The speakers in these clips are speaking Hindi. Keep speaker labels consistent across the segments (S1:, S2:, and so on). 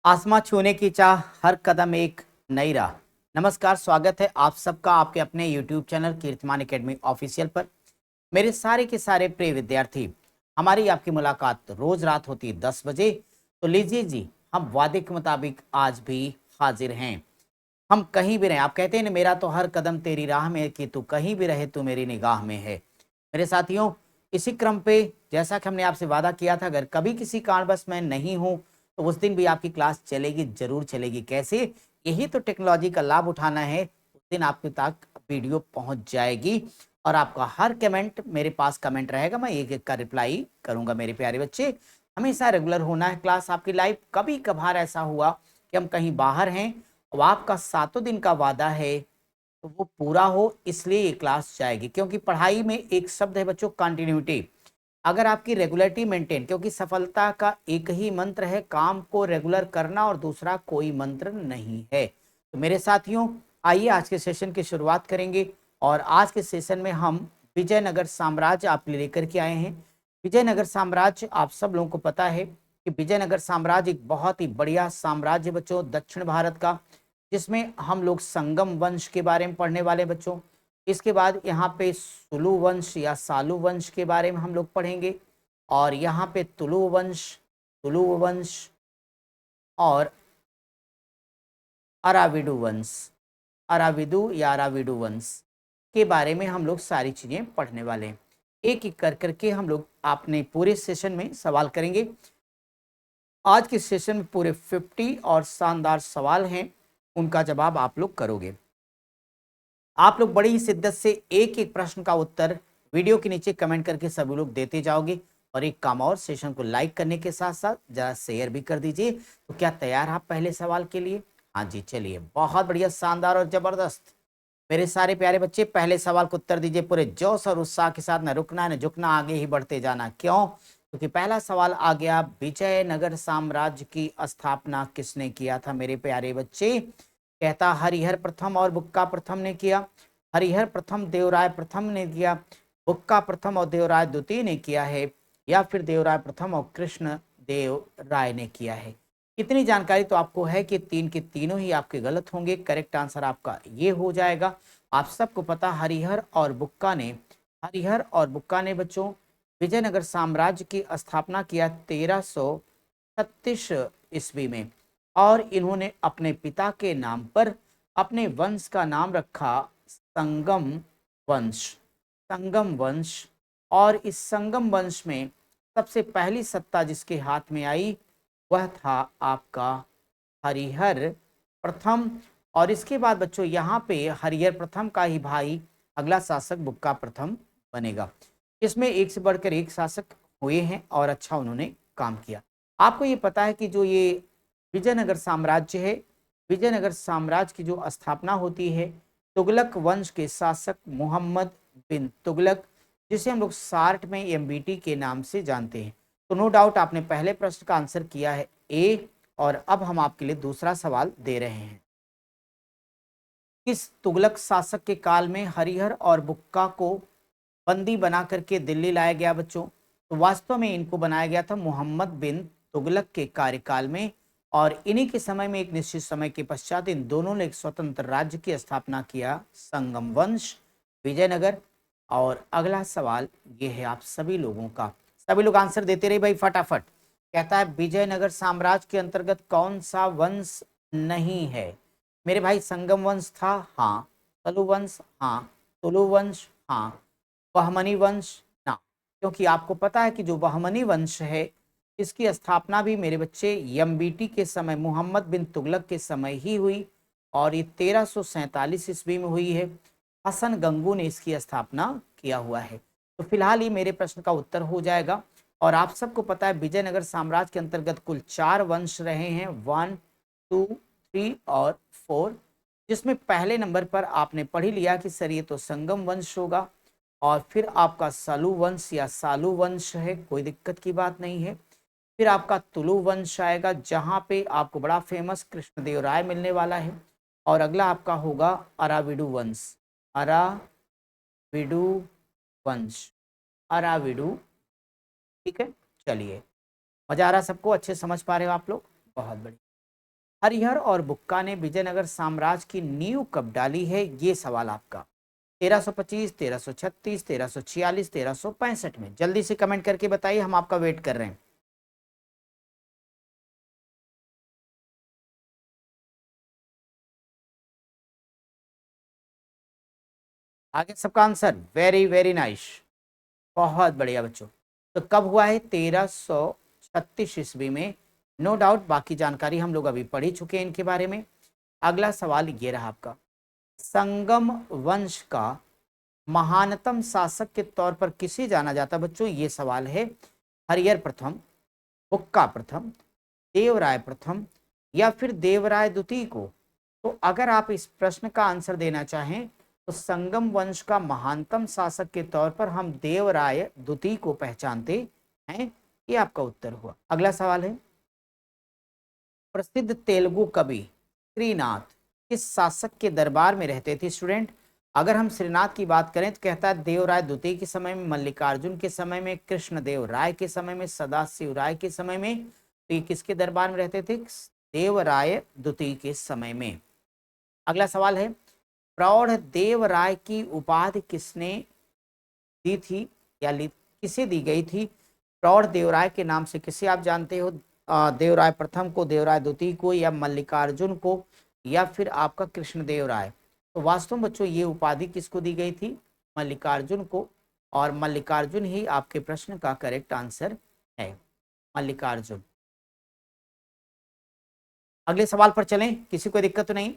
S1: आसमां छूने की चाह, हर कदम एक नई राह। नमस्कार, स्वागत है आप सबका आपके अपने यूट्यूब चैनल कीर्तिमान एकेडमी ऑफिशियल पर। मेरे सारे के सारे प्रिय विद्यार्थी, हमारी आपकी मुलाकात रोज रात होती है 10 बजे। तो लीजिए जी, हम वादे के मुताबिक आज भी हाजिर हैं। हम कहीं भी रहें, आप कहते हैं ना, मेरा तो हर कदम तेरी राह में है, कि तू कहीं भी रहे तू मेरी निगाह में है। मेरे साथियों, इसी क्रम पे जैसा कि हमने आपसे वादा किया था, अगर कभी किसी कारणवश मैं नहीं हूं तो उस दिन भी आपकी क्लास चलेगी, जरूर चलेगी। कैसे? यही तो टेक्नोलॉजी का लाभ उठाना है। उस दिन आपके तक वीडियो पहुंच जाएगी और आपका हर कमेंट मेरे पास कमेंट रहेगा, मैं एक एक का रिप्लाई करूंगा। मेरे प्यारे बच्चे, हमेशा रेगुलर होना है क्लास आपकी लाइव। कभी कभार ऐसा हुआ कि हम कहीं बाहर हैं, अब आपका 7 दिन का वादा है तो वो पूरा हो, इसलिए ये क्लास जाएगी। क्योंकि पढ़ाई में एक शब्द है बच्चों, कंटिन्यूटी। अगर आपकी रेगुलरिटी मेंटेन, क्योंकि सफलता का एक ही मंत्र है, काम को रेगुलर करना, और दूसरा कोई मंत्र नहीं है। तो मेरे साथियों, आइए आज के सेशन की शुरुआत करेंगे। और आज के सेशन में हम विजयनगर साम्राज्य आप लेकर के आए हैं। विजयनगर साम्राज्य, आप सब लोगों को पता है कि विजयनगर साम्राज्य एक बहुत ही बढ़िया साम्राज्य बच्चों, दक्षिण भारत का, जिसमें हम लोग संगम वंश के बारे में पढ़ने वाले बच्चों। इसके बाद यहाँ पे सुलु वंश या सालू वंश के बारे में हम लोग पढ़ेंगे। और यहाँ पे तुलु वंश और अराविडु वंश, अराविदु या अराविडु वंश के बारे में हम लोग सारी चीजें पढ़ने वाले हैं। एक एक कर करके हम लोग अपने पूरे सेशन में सवाल करेंगे। आज के सेशन में पूरे 50 और शानदार सवाल हैं, उनका जवाब आप लोग करोगे। आप लोग बड़ी ही शिद्दत से एक एक प्रश्न का उत्तर वीडियो के नीचे कमेंट करके सभी लोग देते जाओगे। और एक काम और, सेशन को लाइक करने के साथ साथ जरा शेयर भी कर दीजिए। तो क्या तैयार आप पहले सवाल के लिए? हाँ जी, चलिए, बहुत बढ़िया, शानदार और जबरदस्त। मेरे सारे प्यारे बच्चे, पहले सवाल को उत्तर दीजिए पूरे जोश और उत्साह के साथ। न रुकना न झुकना, आगे ही बढ़ते जाना। क्यों? क्योंकि पहला सवाल आ गया, विजयनगर साम्राज्य की स्थापना किसने किया था मेरे प्यारे बच्चे? कहता हरिहर प्रथम और बुक्का प्रथम ने किया। हरिहर प्रथम देवराय प्रथम ने किया, बुक्का प्रथम और देवराय द्वितीय ने किया है, या फिर देवराय प्रथम और कृष्ण देव राय ने किया है। इतनी जानकारी तो आपको है कि तीन के तीनों ही आपके गलत होंगे। करेक्ट आंसर आपका ये हो जाएगा। आप सबको पता, हरिहर और बुक्का ने बच्चों विजयनगर साम्राज्य की स्थापना किया 1336 ईस्वी में। और इन्होंने अपने पिता के नाम पर अपने वंश का नाम रखा संगम वंश। संगम वंश। और इस संगम वंश में सबसे पहली सत्ता जिसके हाथ में आई वह था आपका हरिहर प्रथम। और इसके बाद बच्चों यहाँ पे हरिहर प्रथम का ही भाई अगला शासक बुक्का प्रथम बनेगा। इसमें एक से बढ़कर एक शासक हुए हैं और अच्छा उन्होंने काम किया। आपको ये पता है कि जो ये विजयनगर साम्राज्य है, विजयनगर साम्राज्य की जो स्थापना होती है तुगलक वंश के शासक मोहम्मद बिन तुगलक, जिसे हम लोग शार्ट में एमबीटी के नाम से जानते हैं। तो नो डाउट आपने पहले प्रश्न का आंसर किया है ए। और अब हम आपके लिए दूसरा सवाल दे रहे हैं। किस तुगलक शासक के काल में हरिहर और बुक्का को बंदी बना करके दिल्ली लाया गया बच्चों? तो वास्तव में इनको बनाया गया था मोहम्मद बिन तुगलक के कार्यकाल में। और इन्हीं के समय में एक निश्चित समय के पश्चात इन दोनों ने एक स्वतंत्र राज्य की स्थापना किया, संगम वंश, विजयनगर। और अगला सवाल ये है आप सभी लोगों का, सभी लोग आंसर देते रहे भाई फटाफट। कहता है विजयनगर साम्राज्य के अंतर्गत कौन सा वंश नहीं है? मेरे भाई, संगम वंश था, हाँ। तलु वंश, हाँ। तुलु वंश, हाँ। बहमनी वंश, ना। क्योंकि आपको पता है कि जो बहमनी वंश है इसकी स्थापना भी मेरे बच्चे एमबीटी के समय, मोहम्मद बिन तुगलक के समय ही हुई। और ये 1347 ईस्वी में हुई है। हसन गंगू ने इसकी स्थापना किया हुआ है। तो फिलहाल ये मेरे प्रश्न का उत्तर हो जाएगा। और आप सबको पता है विजयनगर साम्राज्य के अंतर्गत कुल 4 वंश रहे हैं, 1, 2, 3 और 4। जिसमें पहले नंबर पर आपने पढ़ ही लिया कि सर ये तो संगम वंश होगा। और फिर आपका सलू वंश या सालू वंश है, कोई दिक्कत की बात नहीं है। फिर आपका तुलु वंश आएगा, जहां पे आपको बड़ा फेमस कृष्णदेव राय मिलने वाला है। और अगला आपका होगा अराविडु वंश, अराविडु वंश, अराविडु। ठीक है, चलिए, मजा आ रहा सबको? अच्छे समझ पा रहे हो आप लोग? बहुत बढ़िया। हरिहर और बुक्का ने विजयनगर साम्राज्य की नींव कब डाली है, ये सवाल आपका 1325, 1336, 1346, 1365 में। जल्दी से कमेंट करके बताइए, हम आपका वेट कर रहे हैं। आगे सबका आंसर वेरी वेरी नाइस, बहुत बढ़िया बच्चों। तो कब हुआ है, 1336 ईस्वी में, नो डाउट। बाकी जानकारी हम लोग अभी पढ़ ही चुके हैं इनके बारे में। अगला सवाल ये रहा आपका, संगम वंश का महानतम शासक के तौर पर किसे जाना जाता बच्चों, ये सवाल है। हरिहर प्रथम, बुक्का प्रथम, देवराय प्रथम या फिर देवराय द्वितीय को। तो अगर आप इस प्रश्न का आंसर देना चाहें तो संगम वंश का महानतम शासक के तौर पर हम देवराय द्वितीय को पहचानते हैं, ये आपका उत्तर हुआ। अगला सवाल है, प्रसिद्ध तेलुगु कवि श्रीनाथ किस शासक के दरबार में रहते थे स्टूडेंट। अगर हम श्रीनाथ की बात करें तो कहता है देवराय द्वितीय के समय में, मल्लिकार्जुन के समय में, कृष्णदेव राय के समय में, सदाशिव राय के समय में। तो ये किसके दरबार में रहते थे, देवराय द्वितीय के समय में। अगला सवाल है, प्रौढ़ देवराय की उपाधि किसने दी थी या किसे दी गई थी। प्रौढ़ देवराय के नाम से किसे आप जानते हो, देवराय प्रथम को, देवराय द्वितीय को, या मल्लिकार्जुन को, या फिर आपका कृष्णदेव राय। तो वास्तव में बच्चों ये उपाधि किसको दी गई थी, मल्लिकार्जुन को, और मल्लिकार्जुन ही आपके प्रश्न का करेक्ट आंसर है, मल्लिकार्जुन। अगले सवाल पर चलें, किसी को दिक्कत तो नहीं।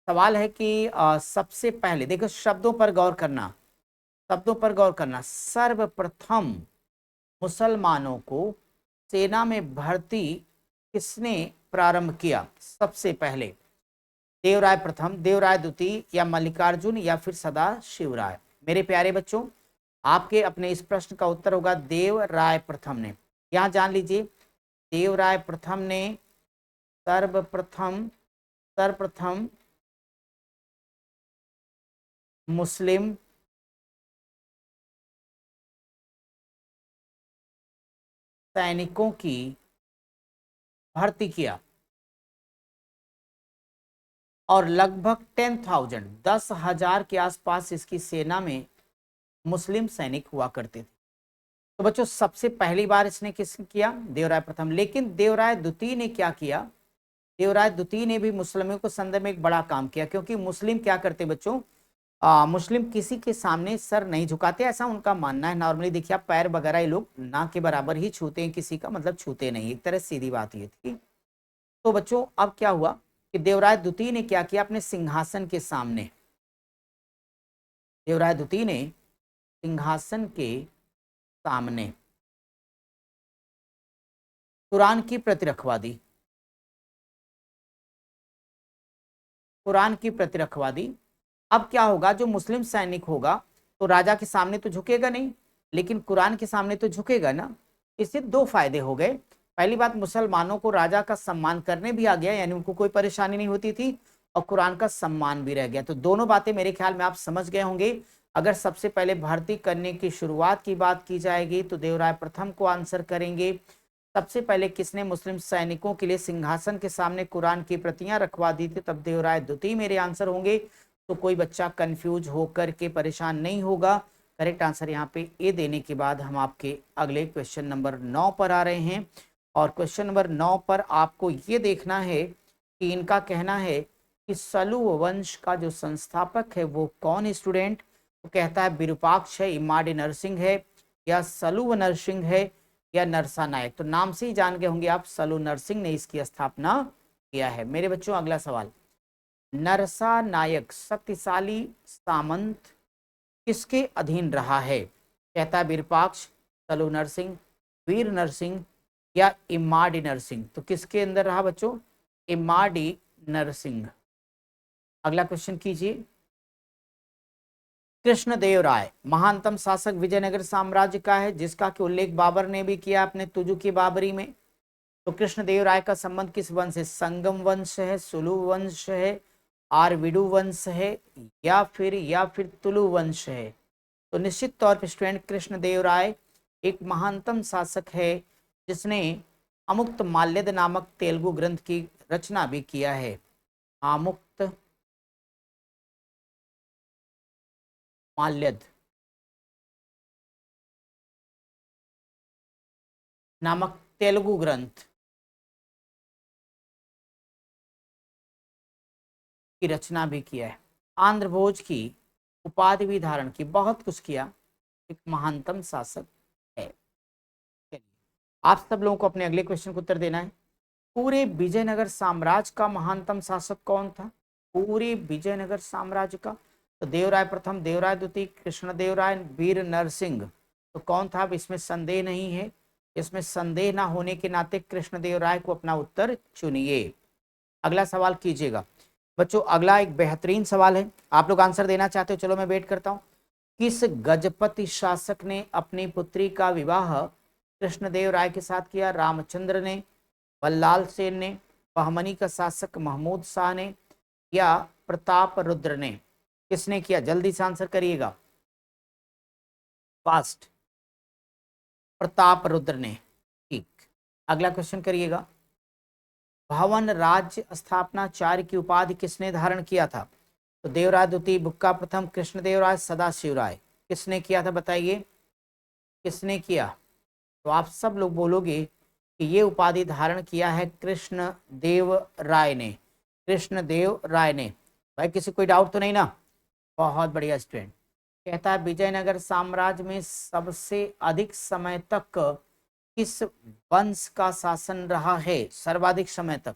S1: सवाल है कि सबसे पहले देखो, शब्दों पर गौर करना, शब्दों पर गौर करना। सर्वप्रथम मुसलमानों को सेना में भर्ती किसने प्रारंभ किया, सबसे पहले देवराय प्रथम, देवराय द्वितीय, या मल्लिकार्जुन, या फिर सदाशिव राय। मेरे प्यारे बच्चों, आपके अपने इस प्रश्न का उत्तर होगा देवराय प्रथम ने। यहां जान लीजिए, देवराय प्रथम ने सर्वप्रथम सर्वप्रथम मुस्लिम सैनिकों की भर्ती किया, और लगभग 10,000 10,000 के आसपास इसकी सेना में मुस्लिम सैनिक हुआ करते थे। तो बच्चों सबसे पहली बार इसने किस किया, देवराय प्रथम। लेकिन देवराय द्वितीय ने क्या किया, देवराय द्वितीय ने भी मुस्लिमों को संदर्भ में एक बड़ा काम किया, क्योंकि मुस्लिम क्या करते बच्चों, मुस्लिम किसी के सामने सर नहीं झुकाते, ऐसा उनका मानना है। नॉर्मली देखिए आप पैर वगैरह ये लोग ना के बराबर ही छूते हैं, किसी का मतलब छूते नहीं, एक तरह सीधी बात ये थी। तो बच्चों अब क्या हुआ कि देवराय द्वितीय ने क्या किया, अपने सिंहासन के सामने, देवराय द्वितीय ने सिंहासन के सामने कुरान की प्रति रखवा दी, कुरान की प्रति रखवा दी। अब क्या होगा, जो मुस्लिम सैनिक होगा तो राजा के सामने तो झुकेगा नहीं, लेकिन कुरान के सामने तो झुकेगा ना। इससे दो फायदे हो गए। पहली बात, मुसलमानों को राजा का सम्मान करने भी आ गया, यानी उनको कोई परेशानी नहीं होती थी, और कुरान का सम्मान भी रह गया। तो दोनों बातें मेरे ख्याल में आप समझ गए होंगे। अगर सबसे पहले भर्ती करने की शुरुआत की बात की जाएगी तो देवराय प्रथम को आंसर करेंगे। सबसे पहले किसने मुस्लिम सैनिकों के लिए सिंहासन के सामने कुरान की प्रतियां रखवा दी थी, तब देवराय द्वितीय मेरे आंसर होंगे। तो कोई बच्चा कंफ्यूज होकर के परेशान नहीं होगा। करेक्ट आंसर यहाँ पे ए देने के बाद हम आपके अगले क्वेश्चन नंबर 9 पर आ रहे हैं। और क्वेश्चन नंबर 9 पर आपको ये देखना है कि इनका कहना है कि सलुव वंश का जो संस्थापक है वो कौन है स्टूडेंट। तो कहता है विरूपाक्ष है, इमाड़ी नरसिंह है, या सलुव नरसिंह है, या नरसा नायक। तो नाम से ही जान गए होंगे आप, सलु नरसिंह ने इसकी स्थापना किया है। मेरे बच्चों अगला सवाल, नरसा नायक शक्तिशाली सामंत किसके अधीन रहा है। कहता है विरूपाक्ष, सलु नरसिंह, वीर नरसिंह, या इमाड़ी नरसिंह। तो किसके अंदर रहा बच्चों, इमाड़ी नरसिंह। अगला क्वेश्चन कीजिए, कृष्णदेव राय महानतम शासक विजयनगर साम्राज्य का है, जिसका कि उल्लेख बाबर ने भी किया अपने तुजु की बाबरी में। तो कृष्णदेव राय का संबंध किस वंश से, संगम वंश है, सुलु वंश है, आरविडु वंश है, या फिर तुलु वंश है। तो निश्चित तौर पर स्टूडेंट कृष्णदेव राय एक महानतम शासक है, जिसने अमुक्त माल्यद नामक तेलुगु ग्रंथ की रचना भी किया है। आमुक्त माल्यद नामक तेलुगु ग्रंथ की रचना भी किया है। आंध्र भोज की उपाधि भी धारण की, बहुत कुछ किया, एक महानतम शासक है। चलिए, आप सब लोगों को अपने अगले क्वेश्चन को उत्तर देना है। पूरे विजयनगर साम्राज्य का महानतम शासक कौन था? पूरे विजयनगर साम्राज्य का तो देवराय प्रथम, देवराय द्वितीय, कृष्णदेवराय, वीर नरसिंह। तो कौन था? अब इसमें संदेह नहीं है। इसमें संदेह ना होने के नाते कृष्णदेवराय को अपना उत्तर चुनिए। अगला सवाल कीजिएगा बच्चों। अगला एक बेहतरीन सवाल है, आप लोग आंसर देना चाहते हो? चलो मैं वेट करता हूं। किस गजपति शासक ने अपनी पुत्री का विवाह कृष्णदेव राय के साथ किया? रामचंद्र ने, बल्लाल सेन ने, बहमनी का शासक महमूद शाह ने, या प्रताप रुद्र ने? किसने किया? जल्दी से आंसर करिएगा, फास्ट। प्रताप रुद्र ने। ठीक, अगला क्वेश्चन करिएगा। भवन राज्य स्थापनाचार्य की उपाधि किसने धारण किया था? तो देवराय द्वितीय, बुक्का प्रथम, कृष्णदेवराय, सदाशिव राय। किसने किया था बताइए, किसने किया? तो आप सब लोग बोलोगे कि ये उपाधि धारण किया है कृष्ण देव राय ने। कृष्ण देव राय ने। भाई किसी कोई डाउट तो नहीं ना? बहुत बढ़िया स्टूडेंट। कहता है विजयनगर साम्राज्य में सबसे अधिक समय तक किस वंश का शासन रहा है? सर्वाधिक समय तक।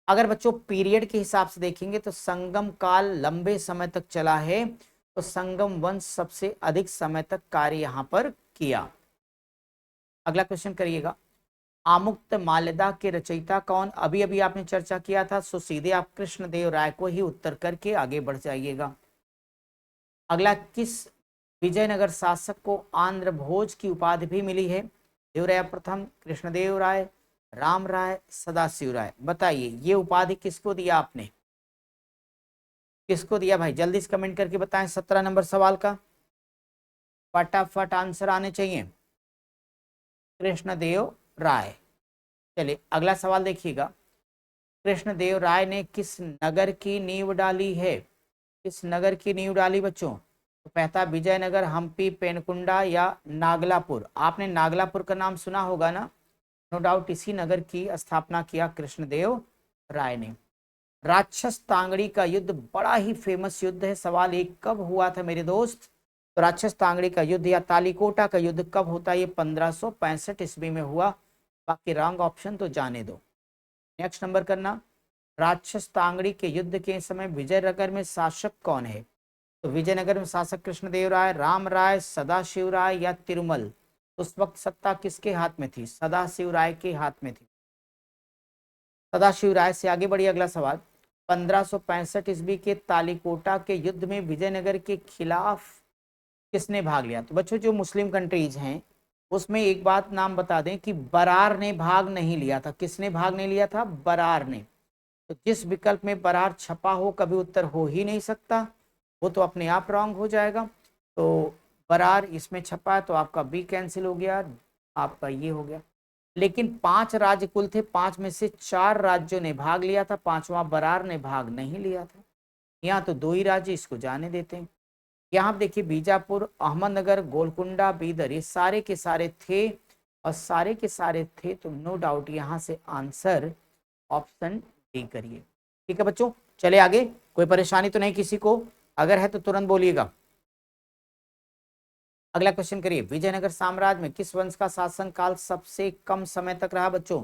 S1: अगर बच्चों पीरियड के हिसाब से देखेंगे तो संगम काल लंबे समय तक चला है, तो संगम वंश सबसे अधिक समय तक कार्य यहां पर किया। अगला क्वेश्चन करिएगा। आमुक्त माल्यदा के रचयिता कौन? अभी अभी आपने चर्चा किया था, सो सीधे आप कृष्णदेव राय को ही उत्तर करके आगे बढ़ जाइएगा। अगला, किस विजयनगर शासक को आंध्र भोज की उपाधि भी मिली है? देवराय प्रथम, कृष्णदेव राय, राम राय, सदाशिव राय। बताइए ये उपाधि किसको दिया आपने? किसको दिया भाई? जल्दी से कमेंट करके बताएं 17 नंबर सवाल का। फटाफट आंसर आने चाहिए। कृष्णदेव राय। चलिए अगला सवाल देखिएगा। कृष्णदेव राय ने किस नगर की नींव डाली है? किस नगर की नींव डाली बच्चों? तो पहला विजयनगर, हम्पी, पेनकुंडा या नागलापुर। आपने नागलापुर का नाम सुना होगा ना? नो डाउट इसी नगर की स्थापना किया कृष्णदेव राय ने। राक्षस तांगड़ी का युद्ध बड़ा ही फेमस युद्ध है। सवाल एक, कब हुआ था मेरे दोस्त? तो राक्षस तांगड़ी का युद्ध या तालीकोटा का युद्ध कब होता है? ये 1565 ईस्वी में हुआ। बाकी रॉन्ग ऑप्शन तो जाने दो। नेक्स्ट नंबर करना। राक्षस तांगड़ी के युद्ध के समय विजयनगर में शासक कौन है? तो विजयनगर में शासक कृष्णदेव राय, राम राय, सदाशिव राय या तिरुमल। उस वक्त सत्ता किसके हाथ में थी? सदाशिव राय के हाथ में थी। सदाशिव राय से आगे बढ़िए। अगला सवाल। 1565 ईस्वी के तालीकोटा के युद्ध में विजयनगर के खिलाफ किसने भाग लिया? तो बच्चों जो मुस्लिम कंट्रीज हैं उसमें एक बात नाम बता दें कि बरार ने भाग नहीं लिया था। किसने भाग नहीं लिया था? बरार ने। तो जिस विकल्प में बरार छपा हो कभी उत्तर हो ही नहीं सकता, वो तो अपने आप रॉन्ग हो जाएगा। तो बरार इसमें छपा है तो आपका बी कैंसिल हो गया, आपका ये हो गया। लेकिन 5 राज्य कुल थे, 5 में से 4 राज्यों ने भाग लिया था, 5वां बरार ने भाग नहीं लिया था। यहाँ तो 2 ही राज्य, इसको जाने देते हैं। यहाँ देखिए बीजापुर, अहमदनगर, गोलकुंडा, बीदर, ये सारे के सारे थे और सारे के सारे थे, तो नो डाउट यहाँ से आंसर ऑप्शन डी करिए। ठीक है बच्चों, चले आगे। कोई परेशानी तो नहीं किसी को? अगर है तो तुरंत बोलिएगा। अगला क्वेश्चन करिए। विजयनगर साम्राज्य में किस वंश का शासन काल सबसे कम समय तक रहा बच्चों?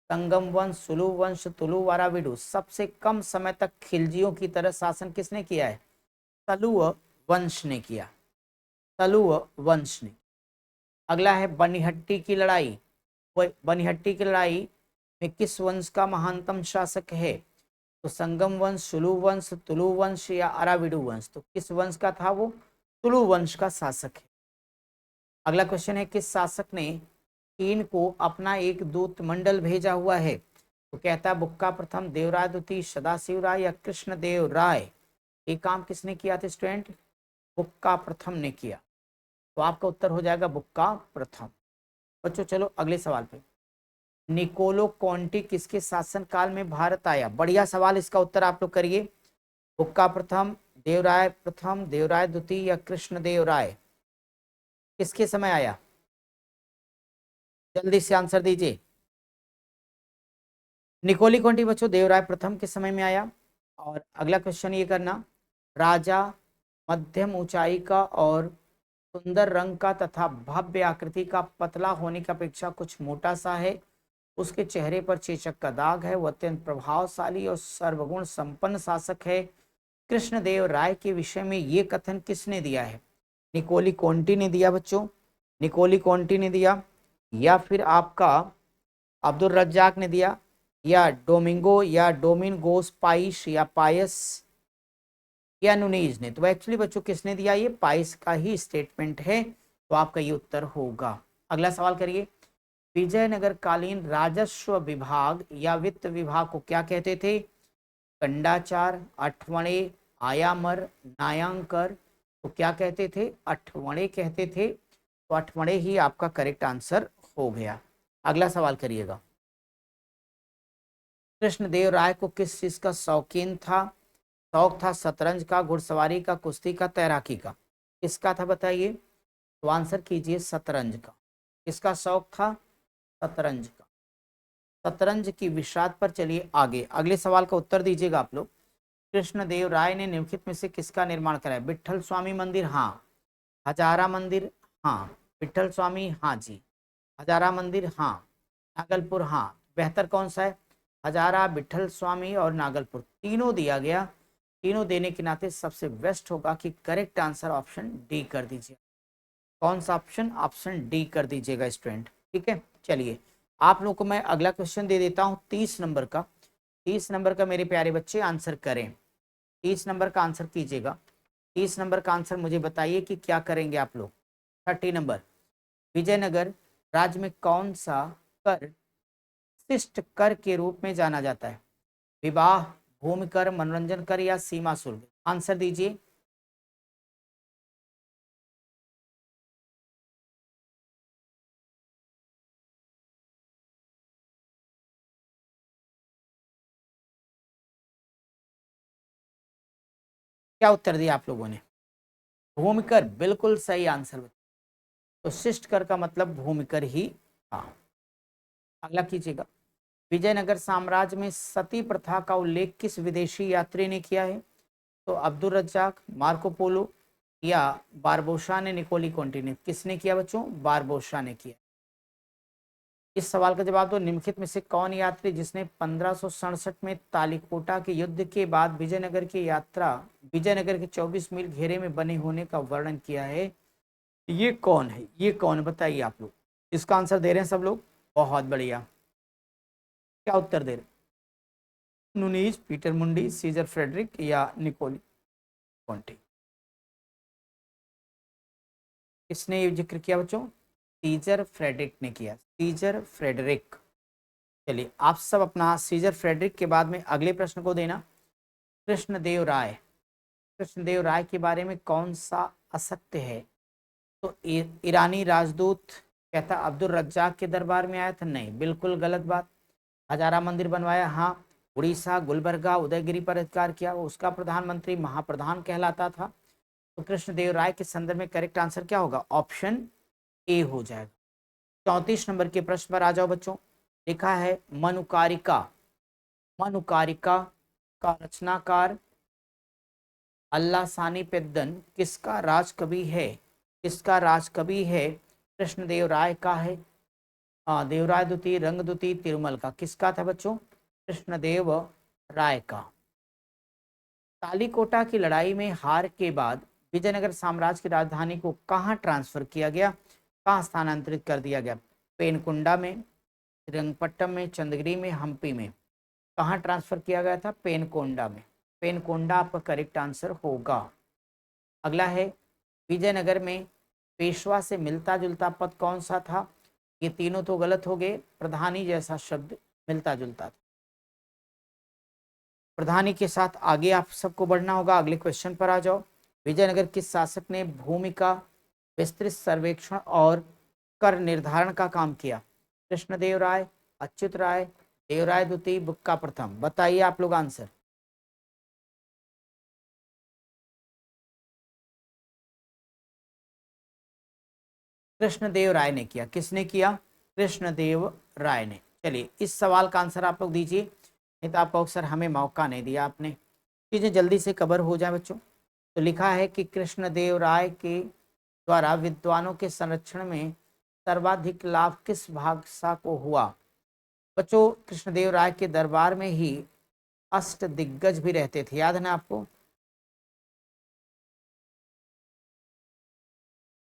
S1: संगम वंश, सुलु वंश, तुलु, वाराविडु। सबसे कम समय तक खिलजियों की तरह शासन किसने किया है? तलुव वंश ने किया। तलुव वंश ने। अगला है बनिहट्टी की लड़ाई। बनिहट्टी की लड़ाई में किस वंश का महानतम शासक है? तो संगम वंश, सुलु वंश, तुलु वंश या अराविडु वंश। तो किस वंश का था वो? तुलु वंश का शासक है। अगला क्वेश्चन है किस शासक ने चीन को अपना एक दूत मंडल भेजा हुआ है? तो कहता है बुक्का प्रथम, देवराय द्वितीय, सदाशिव राय या कृष्णदेव राय। ये काम किसने किया था स्टूडेंट? बुक्का प्रथम ने किया। तो आपका उत्तर हो जाएगा बुक्का प्रथम। बच्चों चलो अगले सवाल पे। निकोलो कॉन्टी किसके शासनकाल में भारत आया? बढ़िया सवाल, इसका उत्तर आप लोग करिए। हुक्का प्रथम, देवराय प्रथम, देवराय द्वितीय या कृष्णदेव राय, किसके समय आया? जल्दी से आंसर दीजिए। निकोली कॉन्टी बच्चों देवराय प्रथम के समय में आया। और अगला क्वेश्चन ये करना, राजा मध्यम ऊंचाई का और सुंदर रंग का तथा भव्य आकृति का, पतला होने की अपेक्षा कुछ मोटा सा है, उसके चेहरे पर चेचक का दाग है, वह अत्यंत प्रभावशाली और सर्वगुण संपन्न शासक है। कृष्णदेव राय के विषय में ये कथन किसने दिया है? निकोली कॉन्टी ने दिया बच्चों, निकोली कॉन्टी ने दिया, या फिर आपका अब्दुल रज्जाक ने दिया, या डोमिंगो या डोमिनगोस पाइस या पायस या नुनीज ने? तो एक्चुअली बच्चों किसने दिया? ये पाइस का ही स्टेटमेंट है, तो आपका ये उत्तर होगा। अगला सवाल करिए, विजयनगर कालीन राजस्व विभाग या वित्त विभाग को क्या कहते थे? कंडाचार, अठवणे, आयामर, नायांकर, तो क्या कहते थे? अठवणे कहते थे, तो अठवणे ही आपका करेक्ट आंसर हो गया। अगला सवाल करिएगा, कृष्णदेव राय को किस चीज का शौकीन था? शौक था शतरंज का, घुड़सवारी का, कुश्ती का, तैराकी का, किसका था बताइए? तो आंसर कीजिए शतरंज का। किसका शौक था? शतरंज का। शतरंज की विषाद पर चलिए आगे, अगले सवाल का उत्तर दीजिएगा आप लोग। कृष्णदेव राय ने निम्नलिखित में से किसका निर्माण कराया? विट्ठल स्वामी मंदिर, हाँ। हजारा मंदिर, हाँ। विट्ठल स्वामी, हाँ जी। हजारा मंदिर, हाँ। नागलपुर, हाँ। बेहतर कौन सा है? हजारा, विट्ठल स्वामी और नागलपुर, तीनों दिया गया। तीनों देने के नाते सबसे बेस्ट होगा कि करेक्ट आंसर ऑप्शन डी कर दीजिए। कौन सा ऑप्शन? ऑप्शन डी कर दीजिएगा स्टूडेंट, ठीक है। चलिए आप लोग को मैं अगला क्वेश्चन दे देता हूं 30 नंबर का। 30 नंबर का मेरे प्यारे बच्चे आंसर करें। 30 नंबर का आंसर कीजिएगा। 30 नंबर का आंसर मुझे बताइए कि क्या करेंगे आप लोग। 30 नंबर, विजयनगर राज्य में कौन सा कर शिष्ट कर के रूप में जाना जाता है? विवाह, भूमि कर, मनोरंजन कर या सीमा शुल्क? आंसर दीजिए। क्या उत्तर दिया आप लोगों ने? भूमि कर, बिल्कुल सही आंसर। तो शिष्ट कर का मतलब भूमि कर ही था। अगला कीजिएगा, विजयनगर साम्राज्य में सती प्रथा का उल्लेख किस विदेशी यात्री ने किया है? तो अब्दुल रज्जाक, मार्को पोलो या बारबोसा ने, निकोली कॉन्टी ने? किसने किया बच्चों? बारबोसा ने किया। इस सवाल का जवाब दो, निम्नलिखित में से कौन यात्री जिसने 1567 में तालिकोटा के युद्ध के बाद विजयनगर की यात्रा, विजयनगर के 24 मील घेरे में बने होने का वर्णन किया है? ये कौन है? ये कौन, बताइए आप लोग। इसका आंसर दे रहे हैं सब लोग, बहुत बढ़िया। क्या उत्तर दे रहे? नुनीज, पीटर मुंडी, सीजर फ्रेडरिक या निकोली कॉन्टी? किसने ये जिक्र किया बच्चों? सीजर फ्रेडरिक ने किया, सीजर फ्रेडरिक। चलिए आप सब अपना सीजर फ्रेडरिक के बाद में अगले प्रश्न को देना। कृष्णदेव राय, कृष्णदेव राय के बारे में कौन सा असत्य है? तो ईरानी राजदूत कहता अब्दुल रज्जाक के दरबार में आया था, नहीं, बिल्कुल गलत बात। हजारा मंदिर बनवाया, हाँ। उड़ीसा, गुलबर्गा, उदयगिरी पर अधिकार किया, उसका प्रधानमंत्री महाप्रधान कहलाता था। तो कृष्णदेव राय के संदर्भ में करेक्ट आंसर क्या होगा? ऑप्शन ए हो जाएगा। 34 नंबर के प्रश्न पर आ जाओ बच्चों। लिखा है मनुकारिका, मनुकारिका का रचनाकार अल्लासानी पेद्दन किसका राजकवि है? किसका राजकवि है? कृष्णदेव राय का है, देवराय द्वितीय, रंगद्वितीय, तिरुमल का? किसका था बच्चों? कृष्णदेव राय का। तालीकोटा की लड़ाई में हार के बाद विजयनगर साम्राज्य की राजधानी को कहाँ ट्रांसफर किया गया? कहाँ स्थानांतरित कर दिया गया? पेनकुंडा में, श्रीरंगपट्टम में, चंद्रगिरी में, हम्पी में? कहाँ ट्रांसफर किया गया था? पेनकोंडा में। पेनकोंडा आपका करेक्ट आंसर होगा। अगला है, विजयनगर में पेशवा से मिलता जुलता पद कौन सा था? ये तीनों तो गलत हो गए, प्रधानी जैसा शब्द मिलता जुलता था। प्रधानी के साथ आगे आप सबको बढ़ना होगा। अगले क्वेश्चन पर आ जाओ। विजयनगर किस शासक ने भूमि का विस्तृत सर्वेक्षण और कर निर्धारण का काम किया? कृष्णदेव राय, अच्युत राय, देवराय द्वितीय, बुक्का प्रथम? बताइए आप लोग आंसर। कृष्णदेव राय ने किया। किसने किया? कृष्णदेव राय ने। चलिए इस सवाल का आंसर आप लोग दीजिए, नहीं तो आपको अक्सर हमें मौका नहीं दिया आपने। चीजें जल्दी से कवर हो जाए बच्चों। तो लिखा है कि कृष्णदेव राय के द्वारा विद्वानों के संरक्षण में सर्वाधिक लाभ किस भाषा को हुआ? बच्चों कृष्णदेव राय के दरबार में ही अष्ट दिग्गज भी रहते थे, याद है ना आपको?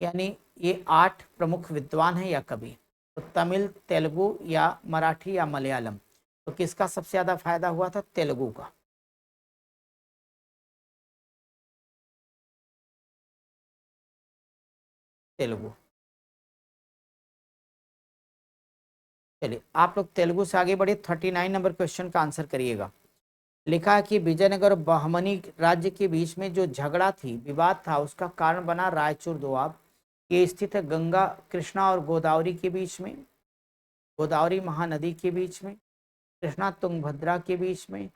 S1: यानी ये 8 प्रमुख विद्वान हैं या कवि। तो तमिल, तेलुगु या मराठी या मलयालम, तो किसका सबसे ज्यादा फायदा हुआ था? तेलुगु का। तेलुगु। चलिए आप लोग तेलुगु से आगे बढ़े, 39 नंबर क्वेश्चन का आंसर करिएगा। लिखा है कि विजयनगर और बहमनी राज्य के बीच में जो झगड़ा थी, विवाद था, उसका कारण बना रायचूर दोआब। ये स्थित है गंगा, कृष्णा और गोदावरी के बीच में, गोदावरी महानदी के बीच में, कृष्णा तुंगभद्रा के बीच में,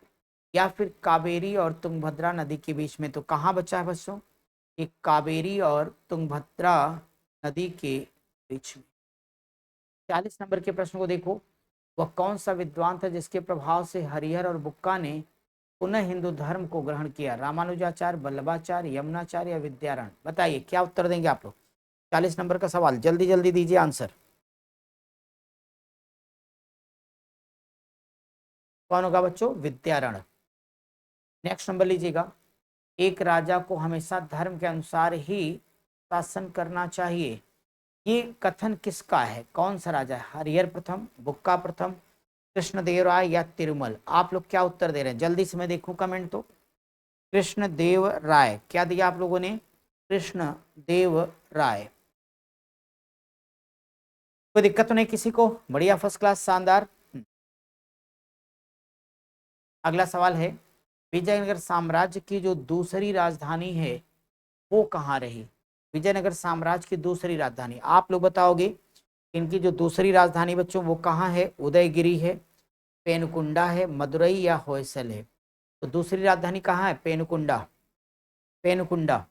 S1: या फिर कावेरी और तुंगभद्रा नदी के बीच में। तो कहाँ बचा है बच्चों? ये कावेरी और तुंगभद्रा नदी के बीच में। 40 नंबर के प्रश्न को देखो। वह कौन सा विद्वान था जिसके प्रभाव से हरिहर और बुक्का ने पुनः हिंदू धर्म को ग्रहण किया? रामानुजाचार्य, वल्लभाचार्य, यमुनाचार्य या विद्यारण? बताइए क्या उत्तर देंगे आप लोग। 40 नंबर का सवाल, जल्दी जल्दी दीजिए आंसर। कौन होगा बच्चों? विद्यारण। नेक्स्ट नंबर लीजिएगा। एक राजा को हमेशा धर्म के अनुसार ही शासन करना चाहिए, ये कथन किसका है? कौन सा राजा है? हरिहर प्रथम, बुक्का प्रथम, कृष्णदेव राय या तिरुमल? आप लोग क्या उत्तर दे रहे हैं? जल्दी से मैं देखूं कमेंट तो। कृष्णदेव राय, क्या दिया आप लोगों ने? कृष्णदेव राय। कोई दिक्कत तो नहीं किसी को? बढ़िया, फर्स्ट क्लास, शानदार। अगला सवाल है, विजयनगर साम्राज्य की जो दूसरी राजधानी है वो कहाँ रही? विजयनगर साम्राज्य की दूसरी राजधानी आप लोग बताओगे। इनकी जो दूसरी राजधानी बच्चों वो कहाँ है? उदयगिरी है, पेनुकुंडा है, मदुरई या होयसल है? तो दूसरी राजधानी कहाँ है? पेनुकुंडा। पेनुकुंडा।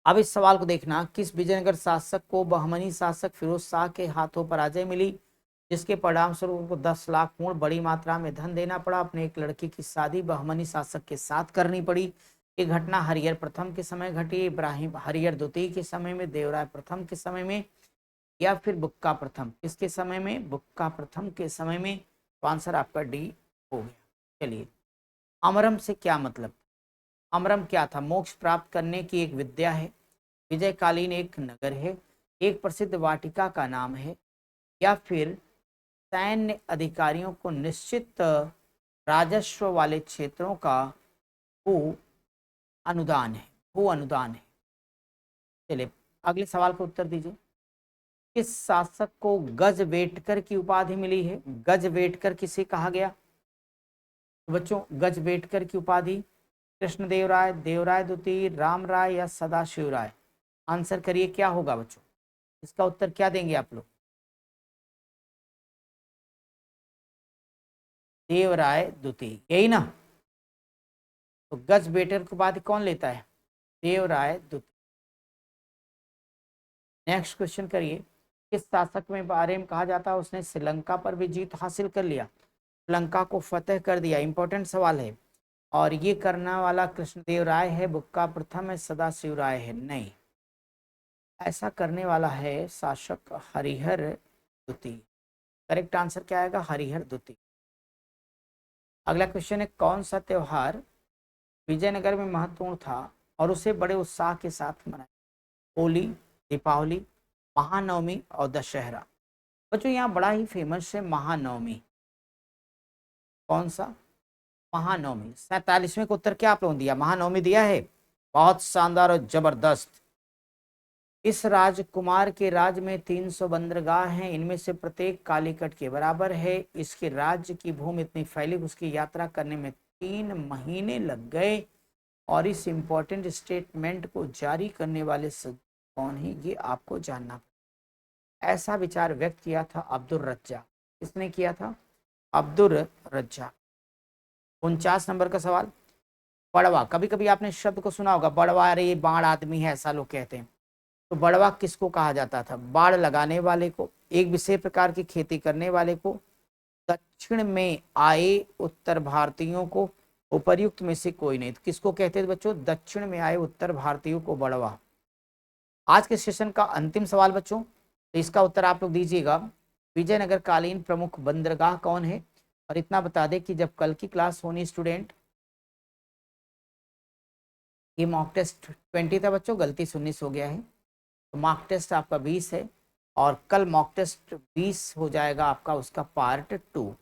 S1: अब इस सवाल को देखना, किस विजयनगर शासक को बहमनी शासक फिरोज शाह के हाथों पराजय मिली, जिसके परिणाम स्वरूप उनको 10 लाख पूर्ण बड़ी मात्रा में धन देना पड़ा, अपने एक लड़की की शादी बहमनी शासक के साथ करनी पड़ी? ये घटना हरिहर प्रथम के समय घटी, इब्राहिम हरिहर द्वितीय के समय में, देवराय प्रथम के समय में, या फिर बुक्का प्रथम? किसके समय में? बुक्का प्रथम के समय में। तो आंसर आपका डी हो गया। चलिए, अमरम से क्या मतलब? अमरम क्या था? मोक्ष प्राप्त करने की एक विद्या है, विजयकालीन एक नगर है, एक प्रसिद्ध वाटिका का नाम है, या फिर सैन्य अधिकारियों को निश्चित राजस्व वाले क्षेत्रों का भू अनुदान है, भू अनुदान है? चलिए अगले सवाल का उत्तर दीजिए। किस शासक को गजवेटकर की उपाधि मिली है? गजवेटकर किसे कहा गया? तो बच्चों गजवेटकर की उपाधि कृष्णदेव राय, देवराय द्वितीय, राम राय या सदाशिव राय? आंसर करिए क्या होगा बच्चों, इसका उत्तर क्या देंगे आप लोग? देवराय द्वितीय, यही ना? तो गजवेटर की उपाधि कौन लेता है? देवराय द्वितीय। नेक्स्ट क्वेश्चन करिए। किस शासक में बारे में कहा जाता है उसने श्रीलंका पर भी जीत हासिल कर लिया, श्रीलंका को फतेह कर दिया? इंपॉर्टेंट सवाल है। और ये करने वाला कृष्णदेव राय है, बुक्का प्रथम है, सदाशिव राय है? नहीं, ऐसा करने वाला है शासक हरिहर द्वितीय। करेक्ट आंसर क्या आएगा? हरिहर द्वितीय। अगला क्वेश्चन है, कौन सा त्योहार विजयनगर में महत्वपूर्ण था और उसे बड़े उत्साह के साथ मनाया? होली, दीपावली, महानवमी और दशहरा? बच्चों यहाँ बड़ा ही फेमस है महानवमी। कौन सा? महानवमी। 47वें को उत्तर क्या आप लोगों ने दिया? महानवमी दिया है। बहुत शानदार और जबरदस्त। इस राजकुमार के राज्य में 300 बंदरगाह हैं, इनमें से प्रत्येक कालीकट के बराबर है। इसके राज्य की भूमि इतनी फैली, उसकी यात्रा करने में 3 महीने लग गए। और इस इंपॉर्टेंट स्टेटमेंट को जारी करने वाले कौन है, ये आपको जानना। ऐसा विचार व्यक्त किया था अब्दुल रज्जाक। किसने किया था? अब्दुल रज्जाक। 49 नंबर का सवाल, बड़वा। कभी कभी आपने शब्द को सुना होगा, बड़वा, अरे ये बाढ़ आदमी है, ऐसा लोग कहते हैं। तो बड़वा किसको कहा जाता था? बाढ़ लगाने वाले को, एक विशेष प्रकार की खेती करने वाले को, दक्षिण में आए उत्तर भारतीयों को, उपर्युक्त में से कोई नहीं। तो किसको कहते थे बच्चों? दक्षिण में आए उत्तर भारतीयों को बड़वा। आज के सेशन का अंतिम सवाल बच्चों, तो इसका उत्तर आप लोग दीजिएगा। विजयनगर कालीन प्रमुख बंदरगाह कौन है? और इतना बता दें कि जब कल की क्लास होनी स्टूडेंट, ये मॉक टेस्ट 20 था बच्चों, गलती से 19 हो गया है, तो मॉक टेस्ट आपका 20 है, और कल मॉक टेस्ट 20 हो जाएगा आपका, उसका पार्ट 2।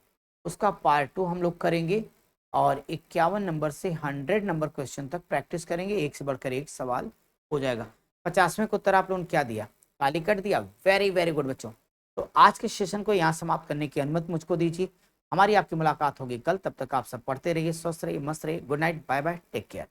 S1: उसका पार्ट 2 हम लोग करेंगे और 51 नंबर से 100 नंबर क्वेश्चन तक प्रैक्टिस करेंगे, एक से बढ़कर एक सवाल हो जाएगा। 50वें को उत्तर आप लोगों ने क्या दिया? काली कट दिया। वेरी वेरी गुड बच्चों। तो आज के सेशन को यहाँ समाप्त करने की अनुमति मुझको दीजिए। हमारी आपकी मुलाकात होगी कल, तब तक आप सब पढ़ते रहिए, स्वस्थ रहिए, मस्त रहिए। Good night, bye bye, take care.